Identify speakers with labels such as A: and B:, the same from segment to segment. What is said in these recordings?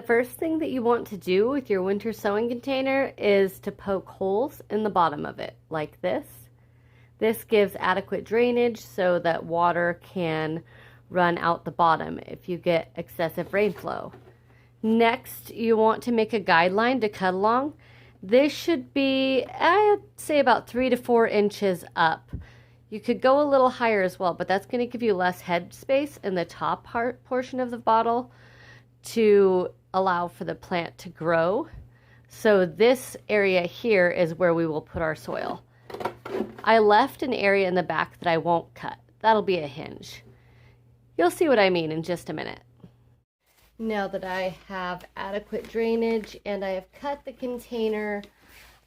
A: first thing that you want to do with your winter sowing container is to poke holes in the bottom of it, like this. This gives adequate drainage so that water can run out the bottom if you get excessive rainflow. Next, you want to make a guideline to cut along. This should be, I'd say, about 3 to 4 inches up. You could go a little higher as well, but that's going to give you less head space in the top portion of the bottle to allow for the plant to grow. So this area here is where we will put our soil. I left an area in the back that I won't cut. That'll be a hinge. You'll see what I mean in just a minute. Now that I have adequate drainage and I have cut the container,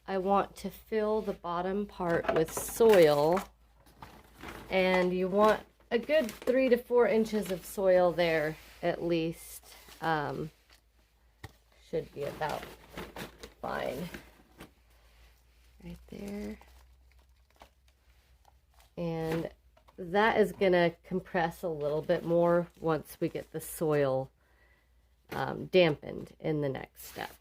A: I want to fill the bottom part with soil. And you want a good 3 to 4 inches of soil there at least. Should be about fine. Right there. And that is going to compress a little bit more once we get the soil dampened in the next step.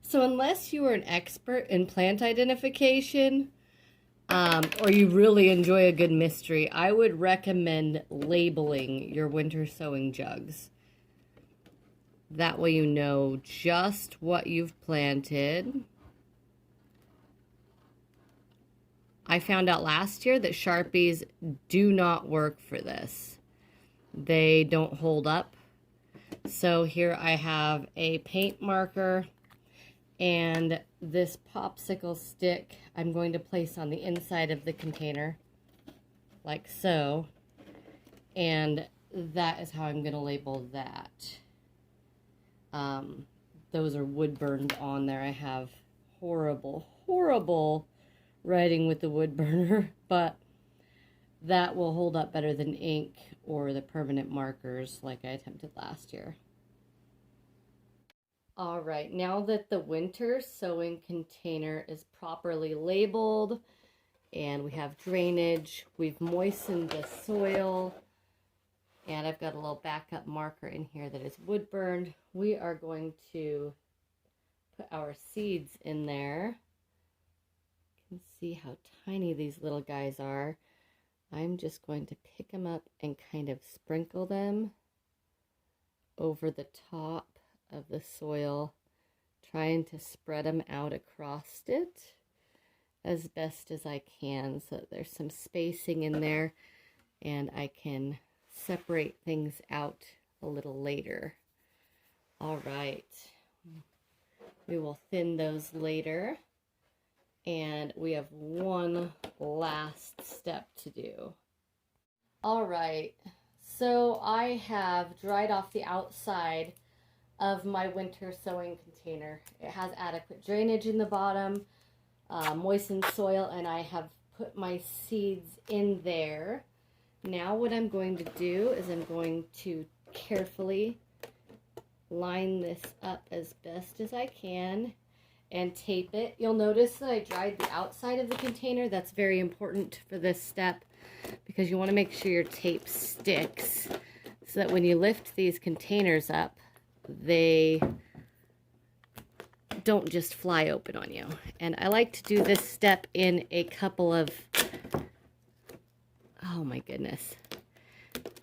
A: So unless you are an expert in plant identification, or you really enjoy a good mystery, I would recommend labeling your winter sowing jugs. That way you know just what you've planted. I found out last year that Sharpies do not work for this. They don't hold up. So here I have a paint marker and this popsicle stick I'm going to place on the inside of the container, like so. And that is how I'm going to label that. Those are wood burned on there. I have horrible writing with the wood burner, but that will hold up better than ink or the permanent markers like I attempted last year. All right, now that the winter sowing container is properly labeled and we have drainage, we've moistened the soil, and I've got a little backup marker in here that is wood burned, we are going to put our seeds in there. You can see how tiny these little guys are. I'm just going to pick them up and kind of sprinkle them over the top of the soil, trying to spread them out across it as best as I can so that there's some spacing in there and I can separate things out a little later. All right, we will thin those later, and we have one last step to do. All right, so I have dried off the outside of my winter sowing container. It has adequate drainage in the bottom, moistened soil, and I have put my seeds in there. Now what I'm going to do is I'm going to carefully line this up as best as I can and tape it. You'll notice that I dried the outside of the container. That's very important for this step because you want to make sure your tape sticks so that when you lift these containers up, they don't just fly open on you. And I like to do this step in a couple of, oh my goodness,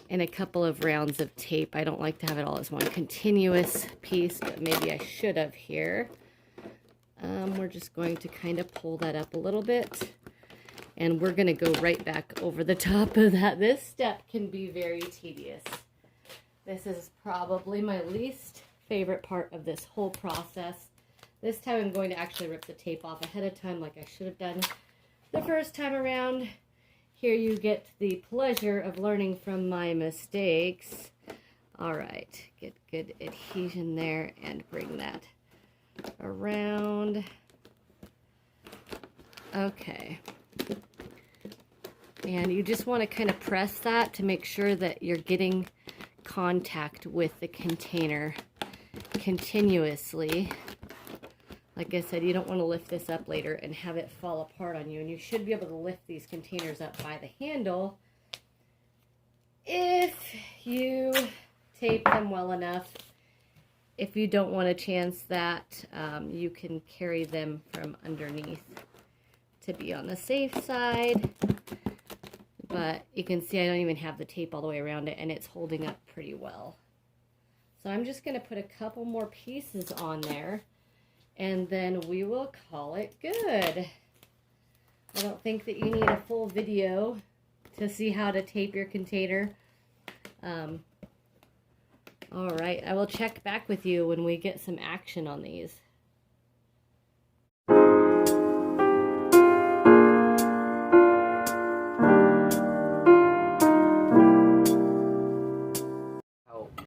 A: in a couple of rounds of tape. I don't like to have it all as one continuous piece, but maybe I should have here. We're just going to kind of pull that up a little bit, and we're going to go right back over the top of that. This step can be very tedious. This is probably my least favorite part of this whole process. This time I'm going to actually rip the tape off ahead of time like I should have done the first time around. Here you get the pleasure of learning from my mistakes. All right, get good adhesion there and bring that around. Okay. And you just want to kind of press that to make sure that you're getting contact with the container continuously. Like I said, you don't want to lift this up later and have it fall apart on you. And you should be able to lift these containers up by the handle if you tape them well enough. If you don't want to chance that, you can carry them from underneath to be on the safe side. But you can see I don't even have the tape all the way around it, and it's holding up pretty well. So I'm just going to put a couple more pieces on there, and then we will call it good. I don't think that you need a full video to see how to tape your container. All right, I will check back with you when we get some action on these.